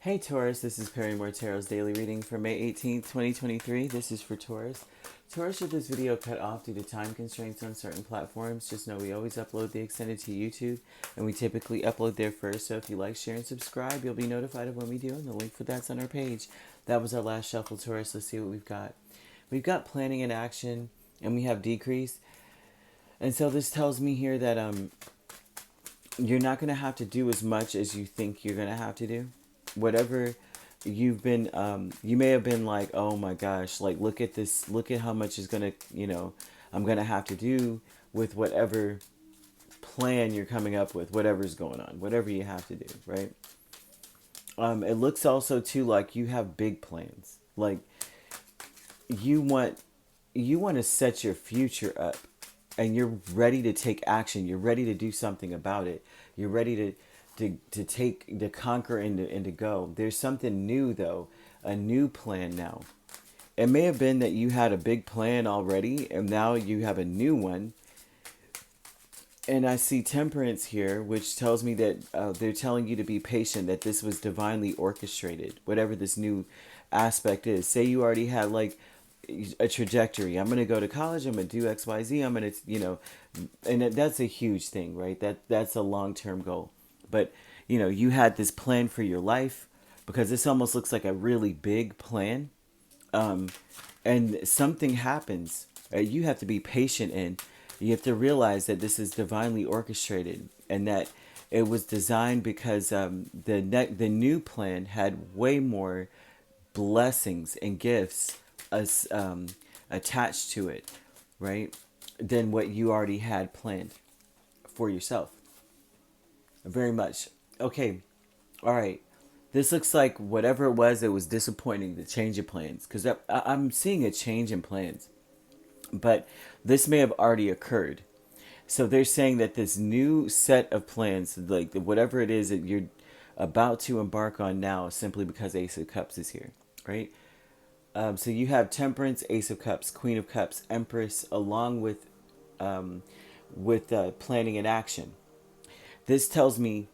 Hey Taurus, this is Perrymore Tarot's daily reading for May 18th, 2023. This is for Taurus. Taurus, should this video cut off due to time constraints on certain platforms, just know we always upload the extended to YouTube, and we typically upload there first, so if you like, share, and subscribe, you'll be notified of when we do, and the link for that's on our page. That was our last shuffle, Taurus. Let's see what we've got. We've got planning and action, and we have decrease. And so this tells me here that you're not going to have to do as much as you think you're going to have to do. Whatever you've been, you may have been like, oh my gosh, like look at this, look at how much is going to, I'm going to have to do with whatever plan you're coming up with, whatever's going on, whatever you have to do, right? It looks also too like you have big plans. Like you want to set your future up, and you're ready to take action. You're ready to do something about it. You're ready to conquer and to go. There's something new though, a new plan now. It may have been that you had a big plan already, and now you have a new one. And I see temperance here, which tells me that they're telling you to be patient, that this was divinely orchestrated, whatever this new aspect is. Say you already had like a trajectory. I'm going to go to college. I'm going to do X, Y, Z. I'm going to, and that's a huge thing, right? That's a long-term goal. But, you had this plan for your life, because this almost looks like a really big plan. And something happens. You have to be patient, and you have to realize that this is divinely orchestrated, and that it was designed because the new plan had way more blessings and gifts as attached to it, right, than what you already had planned for yourself. Very much. Okay. All right. This looks like whatever it was disappointing, the change of plans. Because I'm seeing a change in plans. But this may have already occurred. So they're saying that this new set of plans, like whatever it is that you're about to embark on now, simply because Ace of Cups is here, right? So you have Temperance, Ace of Cups, Queen of Cups, Empress, along with planning and action. This tells me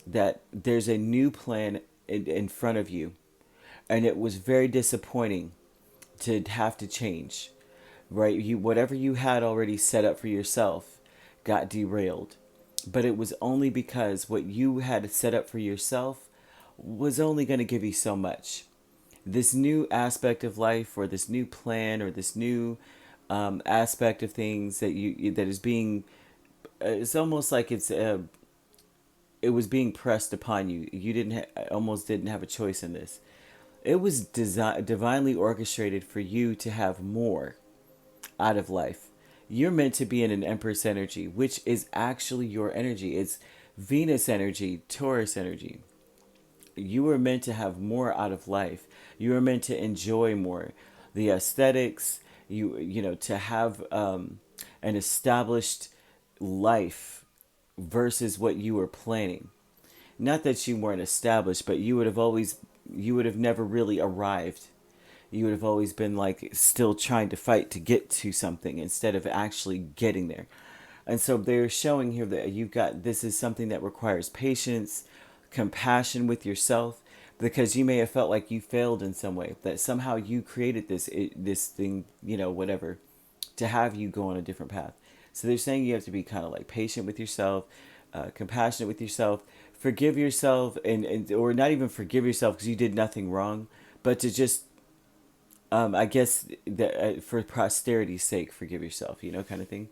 that there's a new plan in front of you, and it was very disappointing to have to change, right? Whatever you had already set up for yourself got derailed, but it was only because what you had set up for yourself was only going to give you so much. This new aspect of life, or this new plan, or this new aspect of things that that is being, it's almost like it was being pressed upon you. You almost didn't have a choice in this. It was divinely orchestrated for you to have more out of life. You're meant to be in an Empress energy, which is actually your energy. It's Venus energy, Taurus energy. You were meant to have more out of life. You were meant to enjoy more. The aesthetics, to have an established life versus what you were planning. Not that you weren't established, but you would have never really arrived. You would have always been like still trying to fight to get to something instead of actually getting there. And so they're showing here that this is something that requires patience, compassion with yourself, because you may have felt like you failed in some way, that somehow you created this thing, whatever, to have you go on a different path. So they're saying you have to be kind of like patient with yourself, compassionate with yourself, forgive yourself, and or not even forgive yourself because you did nothing wrong, but to just, I guess, that for posterity's sake, forgive yourself, kind of thing.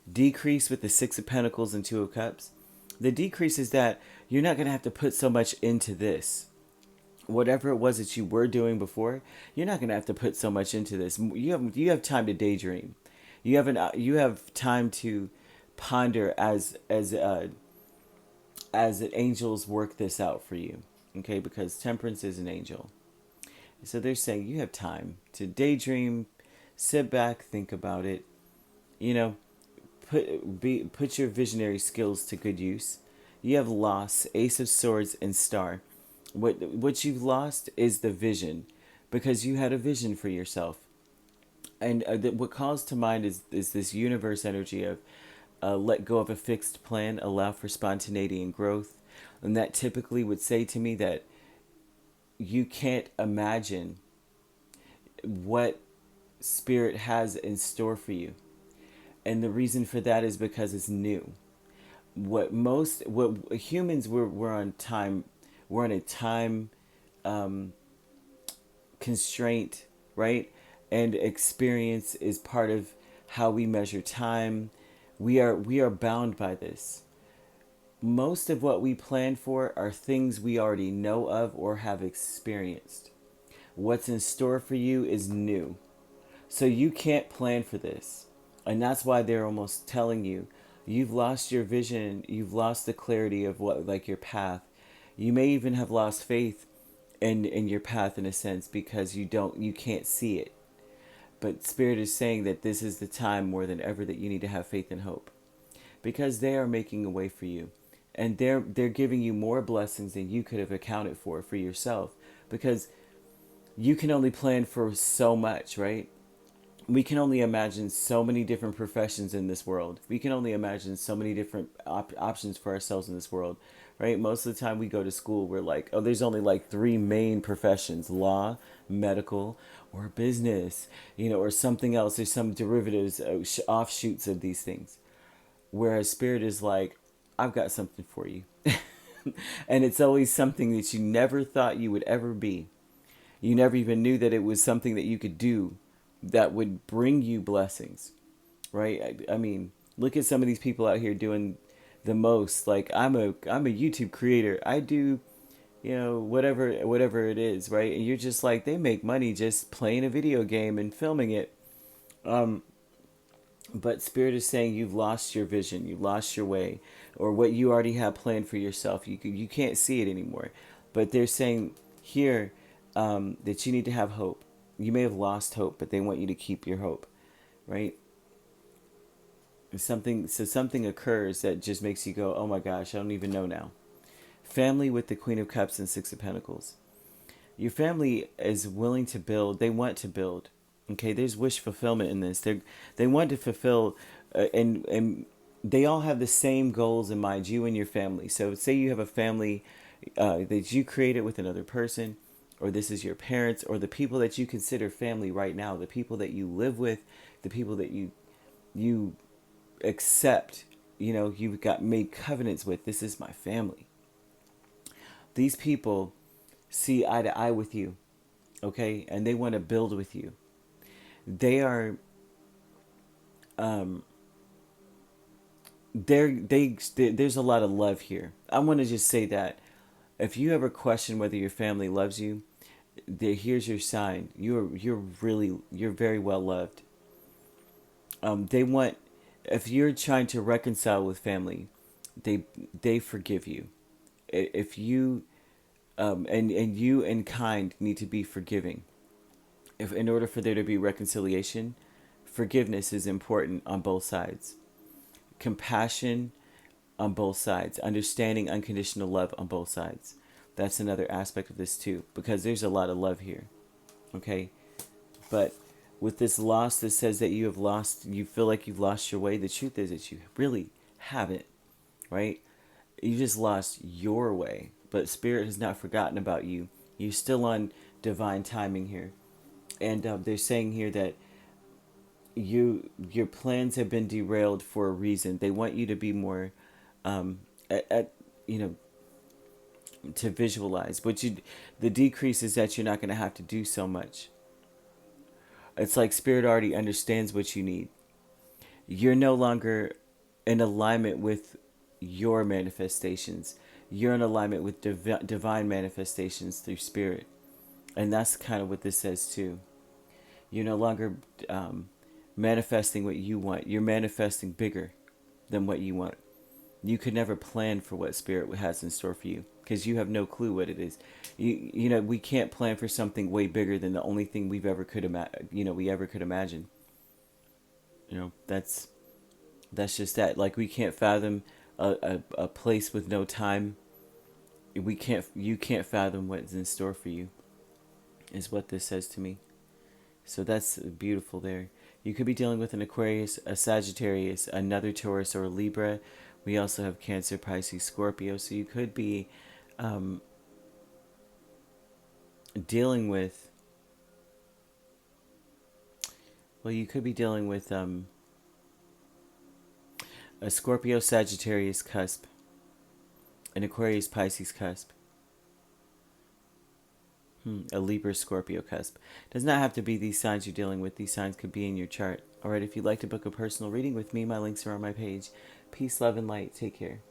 Decrease with the Six of Pentacles and Two of Cups. The decrease is that you're not going to have to put so much into this. Whatever it was that you were doing before, you're not going to have to put so much into this. You have time to daydream. You have time to ponder as angels work this out for you. Okay, because Temperance is an angel. So they're saying you have time to daydream, sit back, think about it. Put your visionary skills to good use. You have loss, Ace of Swords, and Star. What you've lost is the vision, because you had a vision for yourself. And what calls to mind is this universe energy of let go of a fixed plan, allow for spontaneity and growth. And that typically would say to me that you can't imagine what Spirit has in store for you. And the reason for that is because it's new. What humans, we're on time, we're on a time constraint, right? And experience is part of how we measure time. We are bound by this. Most of what we plan for are things we already know of or have experienced. What's in store for you is new. So you can't plan for this. And that's why they're almost telling you you've lost your vision, you've lost the clarity of what, like, your path. You may even have lost faith in your path, in a sense, because you can't see it. But Spirit is saying that this is the time more than ever that you need to have faith and hope, because they are making a way for you, and they're giving you more blessings than you could have accounted for yourself, because you can only plan for so much, right? We can only imagine so many different professions in this world. We can only imagine so many different options for ourselves in this world, right? Most of the time we go to school, we're like, oh, there's only like three main professions: law, medical, or business, or something else. There's some derivatives, offshoots of these things. Whereas Spirit is like, I've got something for you. And it's always something that you never thought you would ever be. You never even knew that it was something that you could do that would bring you blessings, right? I mean, look at some of these people out here doing the most. Like, I'm a YouTube creator. I do, whatever it is, right? And you're just like, they make money just playing a video game and filming it. But Spirit is saying you've lost your vision, you've lost your way, or what you already have planned for yourself. You can't see it anymore. But they're saying here that you need to have hope. You may have lost hope, but they want you to keep your hope, right? Something occurs that just makes you go, oh my gosh, I don't even know now. Family with the Queen of Cups and Six of Pentacles. Your family is willing to build. They want to build. Okay, there's wish fulfillment in this. They want to fulfill, and they all have the same goals in mind. You and your family. So say you have a family that you created with another person, or this is your parents, or the people that you consider family right now, the people that you live with, the people that you accept. You've got made covenants with. This is my family. These people see eye to eye with you, okay, and they want to build with you. They are there's a lot of love here. I want to just say that if you ever question whether your family loves you, here's your sign. You're very well loved. They want, if you're trying to reconcile with family, they forgive you. If you and you and kind need to be forgiving. If in order for there to be reconciliation, forgiveness is important on both sides. Compassion on both sides. Understanding, unconditional love on both sides. That's another aspect of this too, because there's a lot of love here. Okay? But with this loss that says that you feel like you've lost your way, the truth is that you really haven't, right? You just lost your way. But Spirit has not forgotten about you. You're still on divine timing here. And they're saying here that your plans have been derailed for a reason. They want you to be more, to visualize. The decrease is that you're not going to have to do so much. It's like Spirit already understands what you need. You're no longer in alignment with your manifestations. You're in alignment with divine manifestations through Spirit. And that's kind of what this says too. You're no longer manifesting what you want. You're manifesting bigger than what you want. You could never plan for what Spirit has in store for you, because you have no clue what it is. We can't plan for something way bigger than the only thing we ever could imagine. That's just that. Like, we can't fathom a place with no time. You can't fathom what's in store for you, is what this says to me. So that's beautiful there. You could be dealing with an Aquarius, a Sagittarius, another Taurus, or a Libra. We also have Cancer, Pisces, Scorpio. So you could be dealing with, well, you could be dealing with a Scorpio Sagittarius cusp, an Aquarius Pisces cusp, a Libra Scorpio cusp. Does not have to be these signs you're dealing with. These signs could be in your chart. Alright, if you'd like to book a personal reading with me, my links are on my page. Peace, love, and light. Take care.